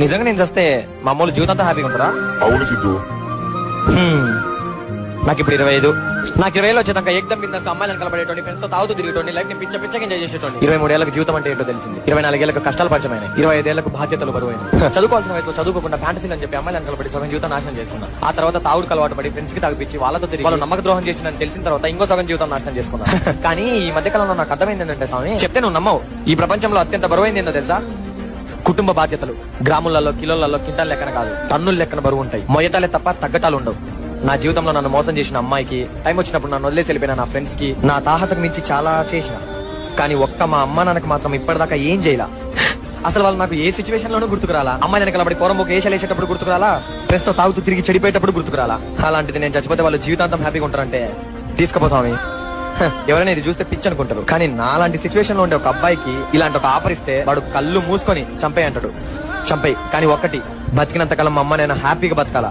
నిజంగా నేను చేస్తే మా అమ్మోళ్ళు జీవితంతో హ్యాపీగా ఉంటారా? అవును సిద్ధు. నాకు ఇప్పుడు 25. నాకు 20 వచ్చేదాకా ఏకదం కింద అమ్మాయిలను కలబడేటోని, ఫ్రెండ్స్ తో తాగుతూ తిరిగేటోని, లైఫ్ ని పిచ్చగా ఎంజాయ్ చేసేటోని. 23 ఏళ్ళకి జీవితం అంటే ఏంటో తెలిసింది. 24 ఏళ్ళకు కష్టాలు పరిచయమైనాయి. 25 ఏళ్ళకు బాధ్యతలు బరువైనాయి. చదువుకోవాల్సిన వయసులో చదువుకోకుండా ఫ్యాంటసీలు అని చెప్పి అమ్మాయిలను కలబడి సగం జీవితం నాశనం చేసుకున్నా. ఆ తర్వాత తాగుడు అలవాటు పడి ఫ్రెండ్స్ కి తాగిపించి వాళ్ళతో తిరిగి వాళ్ళు నమ్మక ద్రోహం చేసిన తెలిసిన తర్వాత ఇంకో సగం జీవితం నాశనం చేసుకున్నా. కానీ ఈ మధ్య కాలంలో నాకు అర్థమైంది ఏంటంటే స్వామి, చెప్తే నువ్వు నమ్మవు, ఈ ప్రపంచంలో అత్యంత బరువైంది ఏంటో తెలుసా? కుటుంబ బాధ్యతలు. గ్రాములలో, కిలోలలో, కింటాల లెక్కన కాదు, టన్నుల లెక్కన బరువు ఉంటాయి. మొయ్యటాలే తప్ప తగ్గటాలు ఉండవు. నా జీవితంలో నన్ను మోసం చేసిన అమ్మాయికి, టైం వచ్చినప్పుడు నన్ను వదిలేసి వెళ్ళిపోయిన నా ఫ్రెండ్స్ కి, నా తాహతకు మించి చాలా చేసిన. కానీ ఒక్క మా అమ్మ నాన్నకి మాత్రం ఇప్పటిదాకా ఏం చేయలా. అసలు వాళ్ళు నాకు ఏ సిచ్యువేషన్ లోనూ గుర్తుకురాలా. అమ్మాయి కలబడి పోరంబోకి వేసేటప్పుడు గుర్తుకురాలా, ఫ్రెండ్స్ తో తాగుతూ తిరిగి చెడిపోయేటప్పుడు గుర్తుకురాలా. అలాంటిది నేను చచ్చిపోతే వాళ్ళు జీవితాంతం హ్యాపీగా ఉంటారంటే తీసుకుపోతామని ఎవరైనా ఇది చూస్తే పిచ్చి అనుకుంటారు. కానీ నాలాంటి సిచ్యువేషన్ లో ఉండే ఒక అబ్బాయికి ఇలాంటి ఒక ఆఫర్ ఇస్తే వాడు కళ్ళు మూసుకొని చంపేయి అంటాడు. చంపేయి. కానీ ఒక్కటి, బతికినంత కాలం మా అమ్మ నేను హ్యాపీగా బతకాలా.